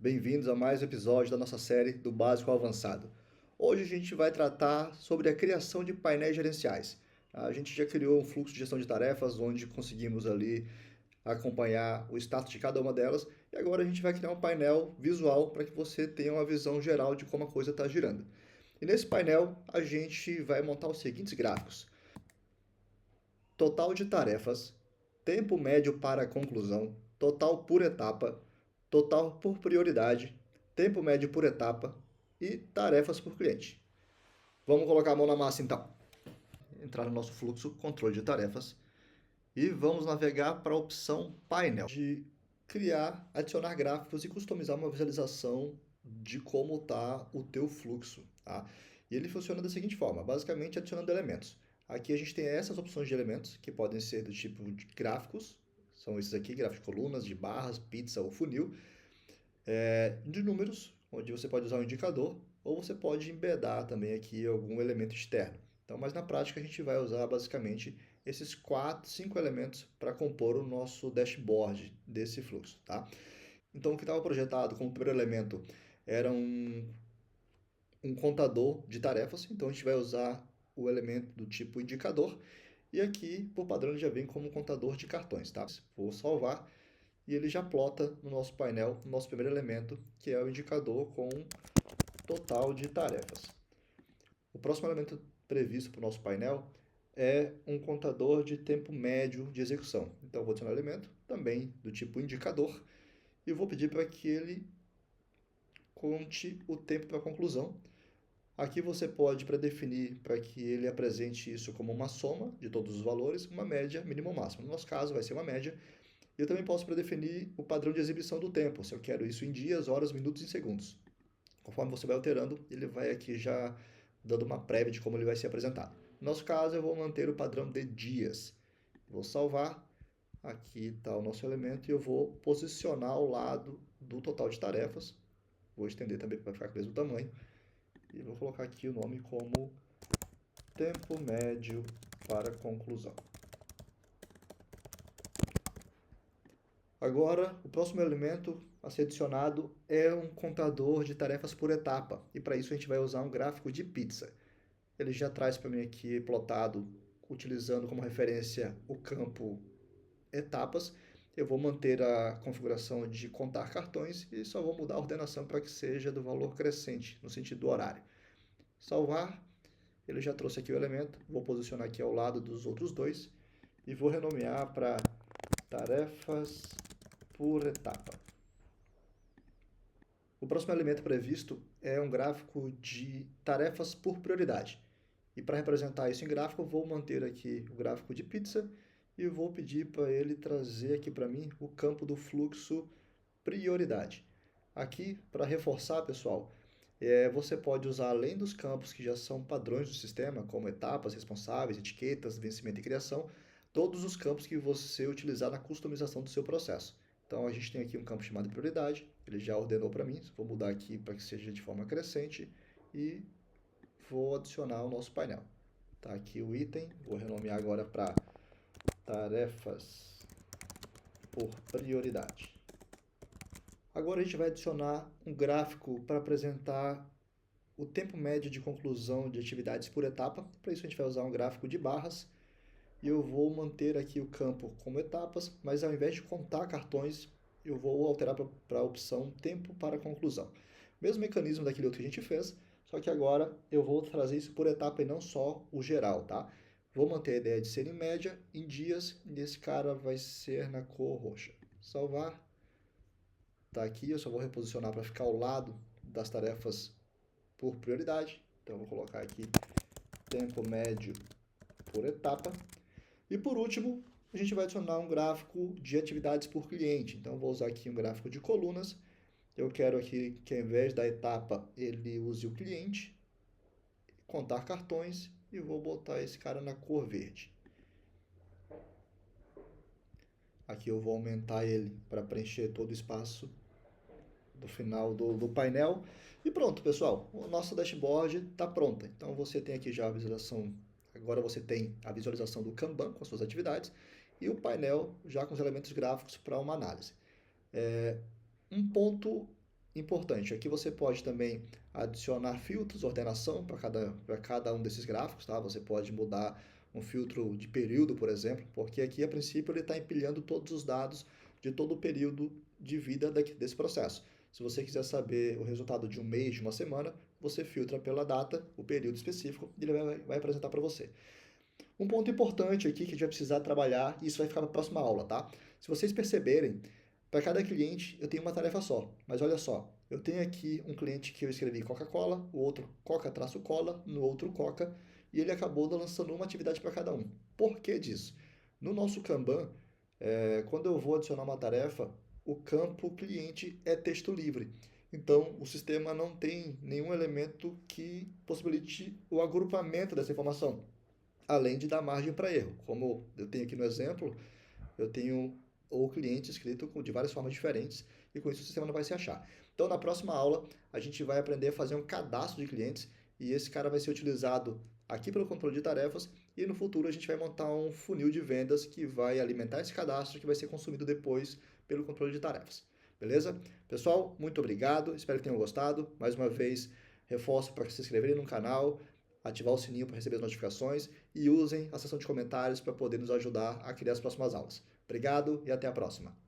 Bem-vindos a mais um episódio da nossa série do Básico ao Avançado. Hoje a gente vai tratar sobre a criação de painéis gerenciais. A gente já criou um fluxo de gestão de tarefas onde conseguimos ali acompanhar o status de cada uma delas e agora a gente vai criar um painel visual para que você tenha uma visão geral de como a coisa está girando. E nesse painel a gente vai montar os seguintes gráficos: total de tarefas, tempo médio para a conclusão, total por etapa, total por prioridade, tempo médio por etapa e tarefas por cliente. Vamos colocar a mão na massa então. Entrar no nosso fluxo, controle de tarefas e vamos navegar para a opção painel de criar, adicionar gráficos e customizar uma visualização de como está o teu fluxo, tá? E ele funciona da seguinte forma, basicamente adicionando elementos. Aqui a gente tem essas opções de elementos, que podem ser do tipo de gráficos, são esses aqui, gráficos de colunas, de barras, pizza ou funil, de números, onde você pode usar um indicador, ou você pode embedar também aqui algum elemento externo. Então, mas na prática a gente vai usar basicamente esses 5 elementos para compor o nosso dashboard desse fluxo, tá? Então, o que estava projetado como primeiro elemento era um contador de tarefas, então a gente vai usar o elemento do tipo indicador, e aqui, por padrão, ele já vem como contador de cartões, tá? Vou salvar, e ele já plota no nosso painel o nosso primeiro elemento, que é o indicador com total de tarefas. O próximo elemento previsto para o nosso painel é um contador de tempo médio de execução. Então, eu vou adicionar um elemento também do tipo indicador e vou pedir para que ele conte o tempo para a conclusão. Aqui você pode predefinir para que ele apresente isso como uma soma de todos os valores, uma média, mínimo ou máximo. No nosso caso, vai ser uma média. E eu também posso predefinir o padrão de exibição do tempo, se eu quero isso em dias, horas, minutos e segundos. Conforme você vai alterando, ele vai aqui já dando uma prévia de como ele vai ser apresentado. No nosso caso, eu vou manter o padrão de dias. Vou salvar, aqui está o nosso elemento, e eu vou posicionar ao lado do total de tarefas. Vou estender também para ficar com o mesmo tamanho. E vou colocar aqui o nome como tempo médio para conclusão. Agora, o próximo elemento a ser adicionado é um contador de tarefas por etapa. E para isso a gente vai usar um gráfico de pizza. Ele já traz para mim aqui plotado, utilizando como referência o campo etapas. Eu vou manter a configuração de contar cartões e só vou mudar a ordenação para que seja do valor crescente, no sentido do horário. Salvar, ele já trouxe aqui o elemento, vou posicionar aqui ao lado dos outros dois e vou renomear para tarefas por etapa. O próximo elemento previsto é um gráfico de tarefas por prioridade. E para representar isso em gráfico, eu vou manter aqui o gráfico de pizza e vou pedir para ele trazer aqui para mim o campo do fluxo prioridade. Aqui, para reforçar, pessoal, você pode usar, além dos campos que já são padrões do sistema, como etapas, responsáveis, etiquetas, vencimento e criação, todos os campos que você utilizar na customização do seu processo. Então, a gente tem aqui um campo chamado prioridade, ele já ordenou para mim, vou mudar aqui para que seja de forma crescente e vou adicionar o nosso painel. Tá aqui o item, vou renomear agora para tarefas por prioridade. Agora a gente vai adicionar um gráfico para apresentar o tempo médio de conclusão de atividades por etapa. Para isso a gente vai usar um gráfico de barras e eu vou manter aqui o campo como etapas, mas ao invés de contar cartões, eu vou alterar para a opção tempo para conclusão. Mesmo mecanismo daquele outro que a gente fez, só que agora eu vou trazer isso por etapa e não só o geral, tá? Vou manter a ideia de ser em média, em dias, e esse cara vai ser na cor roxa. Salvar. Tá aqui, eu só vou reposicionar para ficar ao lado das tarefas por prioridade. Então, eu vou colocar aqui tempo médio por etapa. E por último, a gente vai adicionar um gráfico de atividades por cliente. Então, eu vou usar aqui um gráfico de colunas. Eu quero aqui que ao invés da etapa, ele use o cliente, contar cartões, e vou botar esse cara na cor verde. Aqui eu vou aumentar ele para preencher todo o espaço do final do painel. E pronto, pessoal, o nosso dashboard está pronto. Então você tem aqui já a visualização, agora você tem a visualização do Kanban com as suas atividades e o painel já com os elementos gráficos para uma análise. Um ponto importante, aqui você pode também adicionar filtros, ordenação para cada um desses gráficos, tá? Você pode mudar um filtro de período, por exemplo, porque aqui a princípio ele está empilhando todos os dados de todo o período de vida desse processo. Se você quiser saber o resultado de um mês, de uma semana, você filtra pela data, o período específico, e ele vai apresentar para você. Um ponto importante aqui que a gente vai precisar trabalhar, e isso vai ficar para a próxima aula, tá? Se vocês perceberem, para cada cliente eu tenho uma tarefa só, mas olha só, eu tenho aqui um cliente que eu escrevi Coca-Cola, o outro Coca-Cola, no outro Coca, e ele acabou lançando uma atividade para cada um. Por que disso? No nosso Kanban, quando eu vou adicionar uma tarefa, o campo cliente é texto livre. Então, o sistema não tem nenhum elemento que possibilite o agrupamento dessa informação, além de dar margem para erro. Como eu tenho aqui no exemplo, eu tenho o cliente escrito de várias formas diferentes e com isso o sistema não vai se achar. Então, na próxima aula, a gente vai aprender a fazer um cadastro de clientes e esse cara vai ser utilizado aqui pelo controle de tarefas e no futuro a gente vai montar um funil de vendas que vai alimentar esse cadastro que vai ser consumido depois pelo controle de tarefas. Beleza? Pessoal, muito obrigado, espero que tenham gostado. Mais uma vez, reforço para se inscreverem no canal, ativar o sininho para receber as notificações e usem a seção de comentários para poder nos ajudar a criar as próximas aulas. Obrigado e até a próxima.